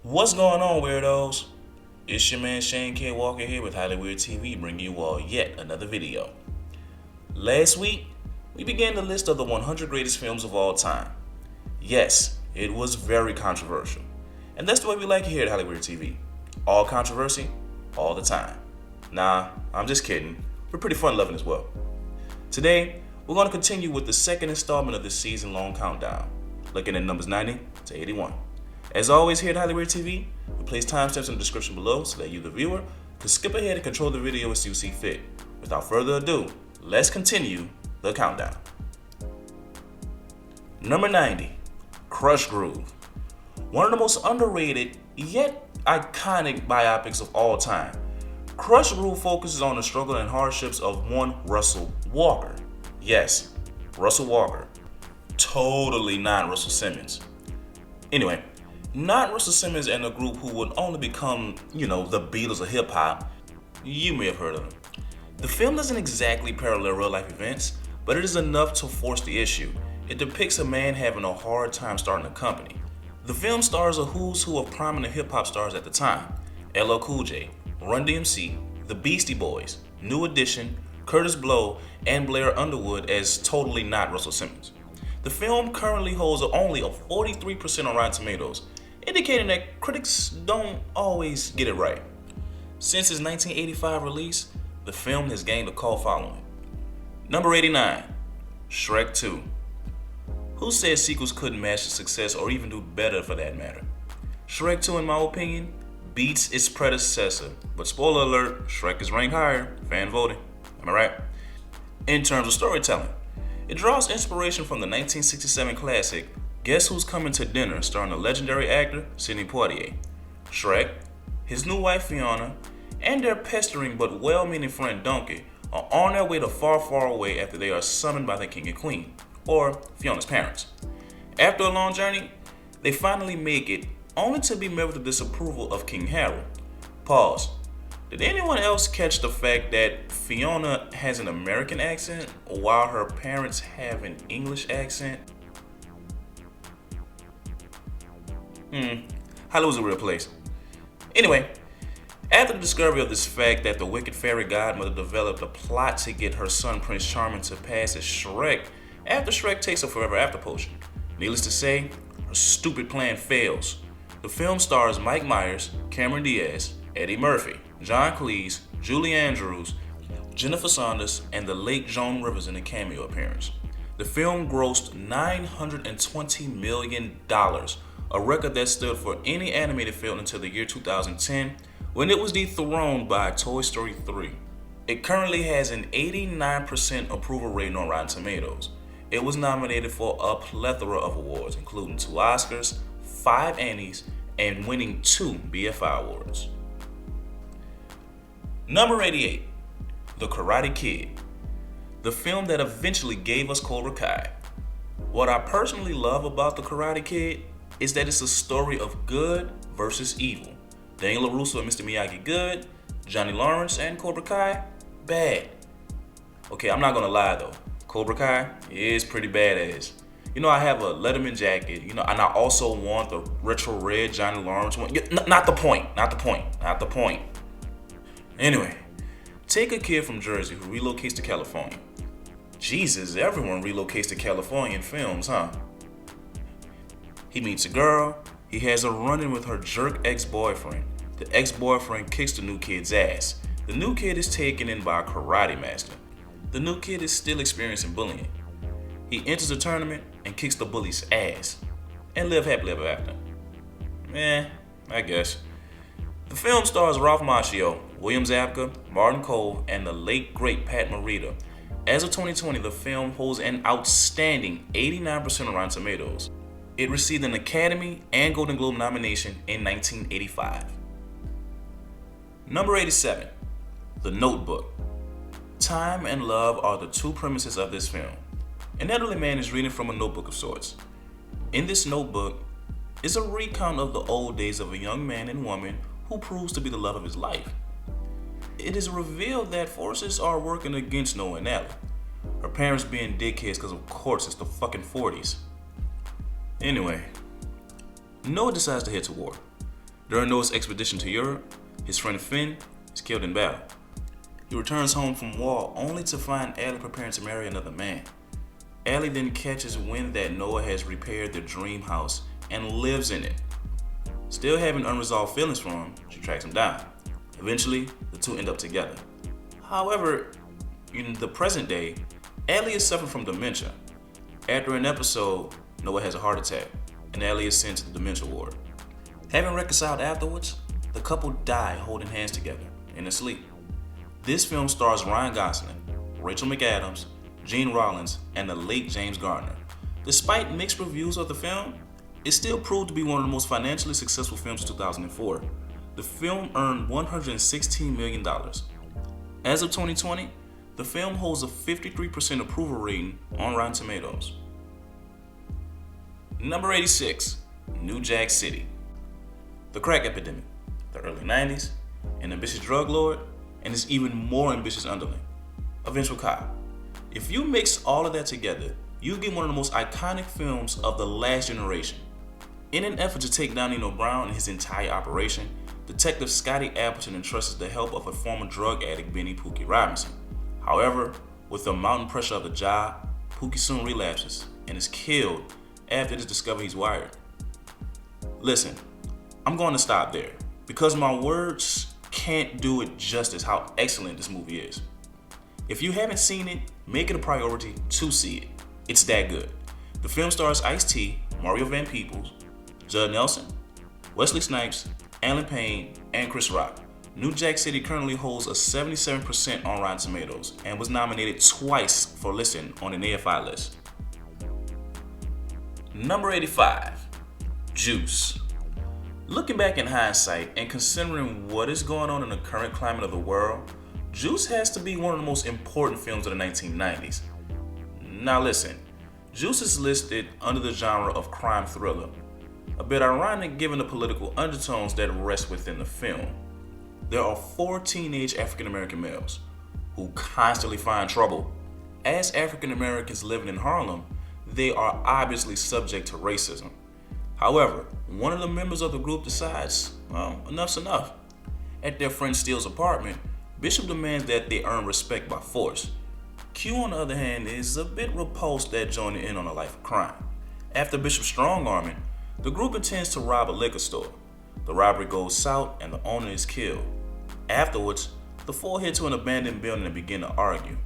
What's going on, weirdos? It's your man Shane K. Walker here with HollyWeird TV, bringing you all yet another video. Last week, we began the list of the 100 greatest films of all time. Yes, it was very controversial. And that's the way we like it here at HollyWeird TV. All controversy, all the time. Nah, I'm just kidding. We're pretty fun-loving as well. Today, we're going to continue with the second installment of this season-long countdown, looking at numbers 90 to 81. As always here at HollyWeird TV, we place timestamps in the description below so that you, the viewer, can skip ahead and control the video as you see fit. Without further ado, let's continue the countdown. Number 90, Crush Groove. One of the most underrated yet iconic biopics of all time. Crush Groove focuses on the struggle and hardships of one Russell Walker. Yes, Russell Walker. Totally not Russell Simmons. Anyway, not Russell Simmons and a group who would only become, the Beatles of hip hop. You may have heard of them. The film doesn't exactly parallel real life events, but it is enough to force the issue. It depicts a man having a hard time starting a company. The film stars a who's who of prominent hip hop stars at the time: LL Cool J, Run DMC, The Beastie Boys, New Edition, Curtis Blow, and Blair Underwood as totally not Russell Simmons. The film currently holds only a 43% on Rotten Tomatoes, indicating that critics don't always get it right. Since its 1985 release, the film has gained a cult following. Number 89, Shrek 2. Who said sequels couldn't match the success or even do better for that matter? Shrek 2, in my opinion, beats its predecessor, but spoiler alert, Shrek is ranked higher, fan voting. Am I right? In terms of storytelling, it draws inspiration from the 1967 classic Guess Who's Coming to Dinner, starring the legendary actor Sidney Poitier. Shrek, his new wife Fiona, and their pestering but well-meaning friend Donkey are on their way to far, far away after they are summoned by the king and queen, or Fiona's parents. After a long journey, they finally make it, only to be met with the disapproval of King Harold. Pause. Did anyone else catch the fact that Fiona has an American accent while her parents have an English accent? Hollywood's a real place. Anyway, after the discovery of this fact that the wicked fairy godmother developed a plot to get her son Prince Charming to pass as Shrek after Shrek takes a forever after potion. Needless to say, her stupid plan fails. The film stars Mike Myers, Cameron Diaz, Eddie Murphy, John Cleese, Julie Andrews, Jennifer Saunders, and the late Joan Rivers in a cameo appearance. The film grossed $920 million, a record that stood for any animated film until the year 2010, when it was dethroned by Toy Story 3. It currently has an 89% approval rating on Rotten Tomatoes. It was nominated for a plethora of awards, including 2 Oscars, 5 Annies, and winning 2 BFI awards. Number 88, The Karate Kid, the film that eventually gave us Cobra Kai. What I personally love about The Karate Kid is that it's a story of good versus evil. Daniel LaRusso and Mr. Miyagi good, Johnny Lawrence and Cobra Kai bad. Okay, I'm not gonna lie though, Cobra Kai is pretty badass. I have a Letterman jacket, and I also want the retro red Johnny Lawrence one. Not the point. Anyway, take a kid from Jersey who relocates to California. Jesus, everyone relocates to California in films, huh? He meets a girl, he has a run-in with her jerk ex-boyfriend. The ex-boyfriend kicks the new kid's ass. The new kid is taken in by a karate master. The new kid is still experiencing bullying. He enters the tournament and kicks the bully's ass. And live happily ever after. I guess. The film stars Ralph Macchio, William Zabka, Martin Cole, and the late great Pat Morita. As of 2020, the film holds an outstanding 89% on Rotten Tomatoes. It received an Academy and Golden Globe nomination in 1985. Number 87, The Notebook. Time and love are the 2 premises of this film. An elderly man is reading from a notebook of sorts. In this notebook is a recount of the old days of a young man and woman who proves to be the love of his life. It is revealed that forces are working against Noah and Allie. Her parents being dickheads because of course it's the fucking 40s. Anyway, Noah decides to head to war. During Noah's expedition to Europe, his friend Finn is killed in battle. He returns home from war only to find Ellie preparing to marry another man. Ellie then catches wind that Noah has repaired their dream house and lives in it. Still having unresolved feelings for him, she tracks him down. Eventually, the two end up together. However, in the present day, Ellie is suffering from dementia. After an episode, Noah has a heart attack, and Ellie is sent to the dementia ward. Having reconciled afterwards, the couple die holding hands together in their sleep. This film stars Ryan Gosling, Rachel McAdams, Gene Rollins, and the late James Garner. Despite mixed reviews of the film, it still proved to be one of the most financially successful films of 2004. The film earned $116 million. As of 2020, the film holds a 53% approval rating on Rotten Tomatoes. Number 86, New Jack City. The crack epidemic, the early 90s, an ambitious drug lord, and his even more ambitious underling, a vengeful cop. If you mix all of that together, you get one of the most iconic films of the last generation. In an effort to take down Nino Brown and his entire operation, Detective Scotty Appleton entrusts the help of a former drug addict, Benny Pookie Robinson. However, with the mounting pressure of the job, Pookie soon relapses and is killed after it is discovered he's wired. Listen, I'm going to stop there because my words can't do it justice how excellent this movie is. If you haven't seen it, make it a priority to see it. It's that good. The film stars Ice-T, Mario Van Peebles, Judd Nelson, Wesley Snipes, Alan Payne, and Chris Rock. New Jack City currently holds a 77% on Rotten Tomatoes and was nominated twice for listing on an AFI list. Number 85, Juice. Looking back in hindsight and considering what is going on in the current climate of the world, Juice has to be one of the most important films of the 1990s. Now listen, Juice is listed under the genre of crime thriller, a bit ironic given the political undertones that rest within the film. There are 4 teenage African American males who constantly find trouble. As African Americans living in Harlem, they are obviously subject to racism. However, one of the members of the group decides, well, enough's enough. At their friend Steele's apartment, Bishop demands that they earn respect by force. Q, on the other hand, is a bit repulsed at joining in on a life of crime. After Bishop's strong-arming, the group intends to rob a liquor store. The robbery goes south and the owner is killed. Afterwards, the 4 head to an abandoned building and begin to argue.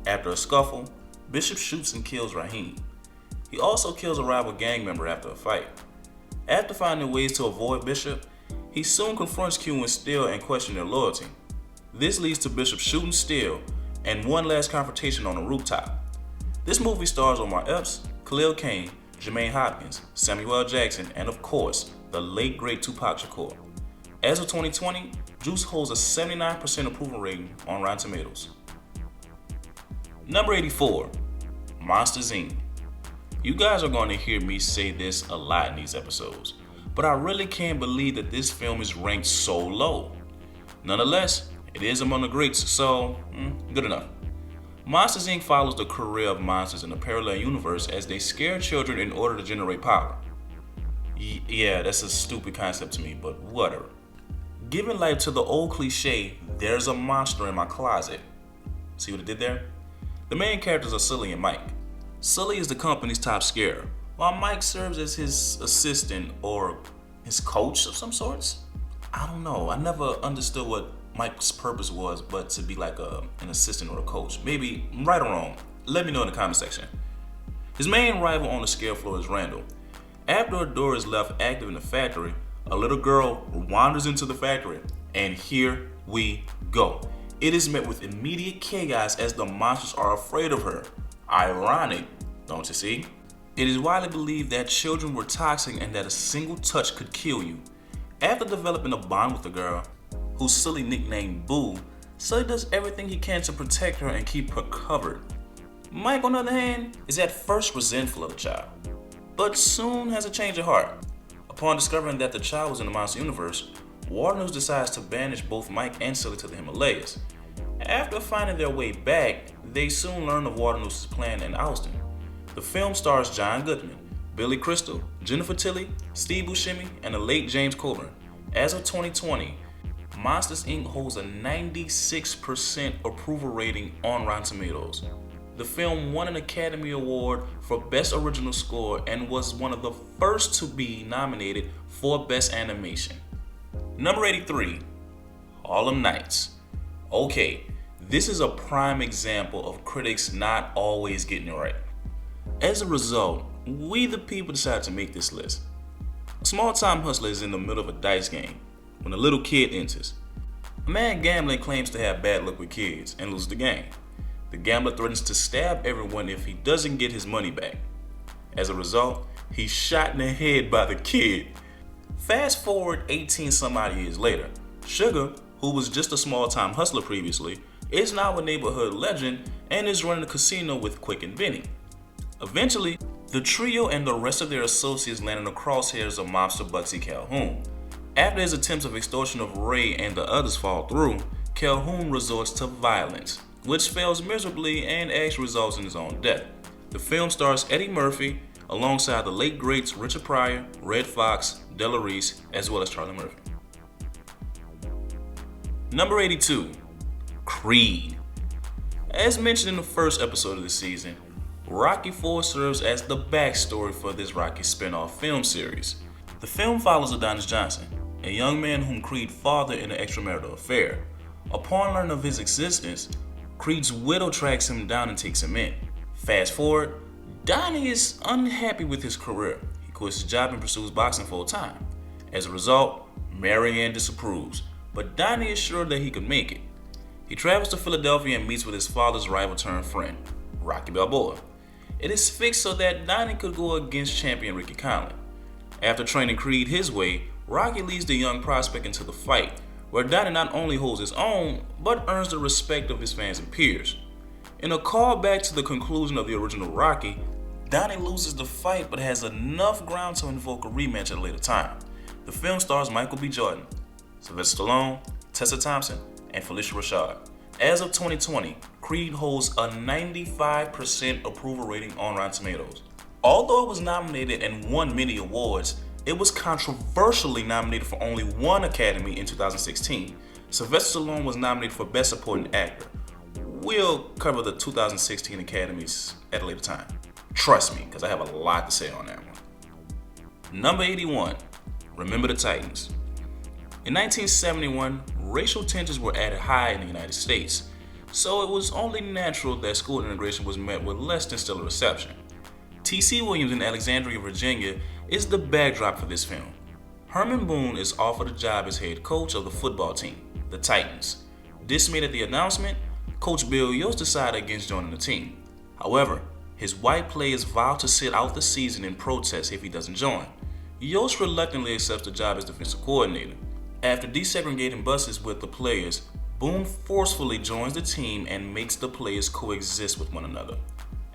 After a scuffle, Bishop shoots and kills Raheem. He also kills a rival gang member after a fight. After finding ways to avoid Bishop, he soon confronts Q and Steele and questions their loyalty. This leads to Bishop shooting Steele and one last confrontation on a rooftop. This movie stars Omar Epps, Khalil Kain, Jermaine Hopkins, Samuel L. Jackson, and of course, the late great Tupac Shakur. As of 2020, Juice holds a 79% approval rating on Rotten Tomatoes. Number 84, Monsters Inc. You guys are going to hear me say this a lot in these episodes, but I really can't believe that this film is ranked so low. Nonetheless, it is among the greats, so good enough. Monsters Inc. follows the career of monsters in a parallel universe as they scare children in order to generate power. Yeah, that's a stupid concept to me, but whatever. Giving life to the old cliche, there's a monster in my closet. See what I did there? The main characters are Sully and Mike. Sully is the company's top scarer, while Mike serves as his assistant or his coach of some sorts. I don't know, I never understood what Mike's purpose was, but to be like an assistant or a coach. Maybe right or wrong, let me know in the comment section. His main rival on the scare floor is Randall. After a door is left active in the factory, a little girl wanders into the factory, and here we go. It is met with immediate chaos as the monsters are afraid of her. Ironic, don't you see? It is widely believed that children were toxic and that a single touch could kill you. After developing a bond with the girl, who Sully nicknamed Boo, Sully does everything he can to protect her and keep her covered. Mike, on the other hand, is at first resentful of the child, but soon has a change of heart. Upon discovering that the child was in the monster universe, Warner News decides to banish both Mike and Sully to the Himalayas. After finding their way back, they soon learn of Warner News' plan and ousting. The film stars John Goodman, Billy Crystal, Jennifer Tilly, Steve Buscemi, and the late James Coburn. As of 2020, Monsters Inc. holds a 96% approval rating on Rotten Tomatoes. The film won an Academy Award for Best Original Score and was one of the first to be nominated for Best Animation. Number 83, Harlem Nights. Okay, this is a prime example of critics not always getting it right. As a result, we the people decided to make this list. A small-time hustler is in the middle of a dice game when a little kid enters. A man gambling claims to have bad luck with kids and loses the game. The gambler threatens to stab everyone if he doesn't get his money back. As a result, he's shot in the head by the kid. Fast forward 18 some odd years later, Sugar, who was just a small-time hustler previously, is now a neighborhood legend and is running a casino with Quick and Benny. Eventually, the trio and the rest of their associates land in the crosshairs of mobster Bugsy Calhoun. After his attempts of extortion of Ray and the others fall through, Calhoun resorts to violence, which fails miserably and actually results in his own death. The film stars Eddie Murphy alongside the late greats Richard Pryor, Red Fox, Della Reese, as well as Charlie Murphy. Number 82, Creed. As mentioned in the first episode of the season, Rocky IV serves as the backstory for this Rocky spin-off film series. The film follows Adonis Johnson, a young man whom Creed fathered in an extramarital affair. Upon learning of his existence, Creed's widow tracks him down and takes him in. Fast forward, Donnie is unhappy with his career. He quits his job and pursues boxing full time. As a result, Marianne disapproves, but Donnie is sure that he could make it. He travels to Philadelphia and meets with his father's rival turned friend, Rocky Balboa. It is fixed so that Donnie could go against champion Ricky Conlon. After training Creed his way, Rocky leads the young prospect into the fight, where Donnie not only holds his own, but earns the respect of his fans and peers. In a callback to the conclusion of the original Rocky, Donnie loses the fight but has enough ground to invoke a rematch at a later time. The film stars Michael B. Jordan, Sylvester Stallone, Tessa Thompson, and Felicia Rashad. As of 2020, Creed holds a 95% approval rating on Rotten Tomatoes. Although it was nominated and won many awards, it was controversially nominated for only one Academy in 2016. Sylvester Stallone was nominated for Best Supporting Actor. We'll cover the 2016 Academies at a later time. Trust me, because I have a lot to say on that one. Number 81, Remember the Titans. In 1971, racial tensions were at a high in the United States, so it was only natural that school integration was met with less than stellar reception. T.C. Williams in Alexandria, Virginia is the backdrop for this film. Herman Boone is offered a job as head coach of the football team, the Titans. Dismayed at the announcement, Coach Bill Yost decided against joining the team. However, his white players vow to sit out the season in protest if he doesn't join. Yost reluctantly accepts the job as defensive coordinator. After desegregating buses with the players, Boone forcefully joins the team and makes the players coexist with one another.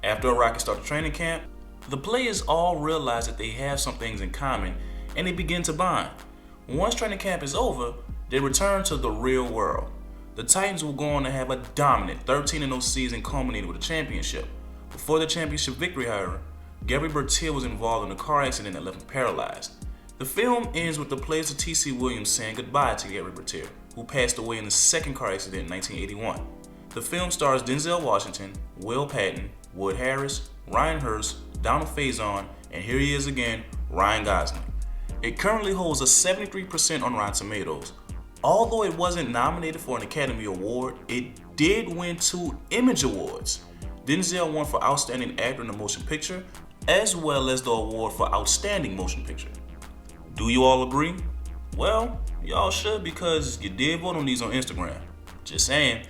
After a rocky start to training camp, the players all realize that they have some things in common and they begin to bond. Once training camp is over, they return to the real world. The Titans will go on to have a dominant 13-0 season culminated with a championship. Before the championship victory, however, Gary Bertier was involved in a car accident that left him paralyzed. The film ends with the players of T.C. Williams saying goodbye to Gary Bertier, who passed away in the second car accident in 1981. The film stars Denzel Washington, Will Patton, Wood Harris, Ryan Hurst, Donald Faison, and here he is again, Ryan Gosling. It currently holds a 73% on Rotten Tomatoes. Although it wasn't nominated for an Academy Award, it did win 2 Image Awards. Denzel won for Outstanding Actor in a Motion Picture, as well as the award for Outstanding Motion Picture. Do you all agree? Well, y'all should, because you did vote on these on Instagram. Just saying.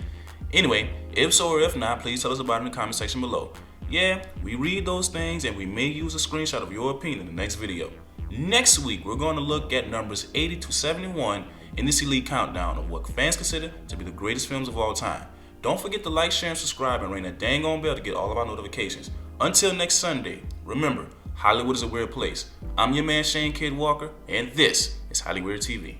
Anyway, if so or if not, please tell us about it in the comment section below. Yeah, we read those things and we may use a screenshot of your opinion in the next video. Next week, we're going to look at numbers 80 to 71 in this elite countdown of what fans consider to be the greatest films of all time. Don't forget to like, share, and subscribe, and ring that dang on bell to get all of our notifications. Until next Sunday, remember, Hollywood is a weird place. I'm your man Shane Kid Walker, and this is HollyWeird TV.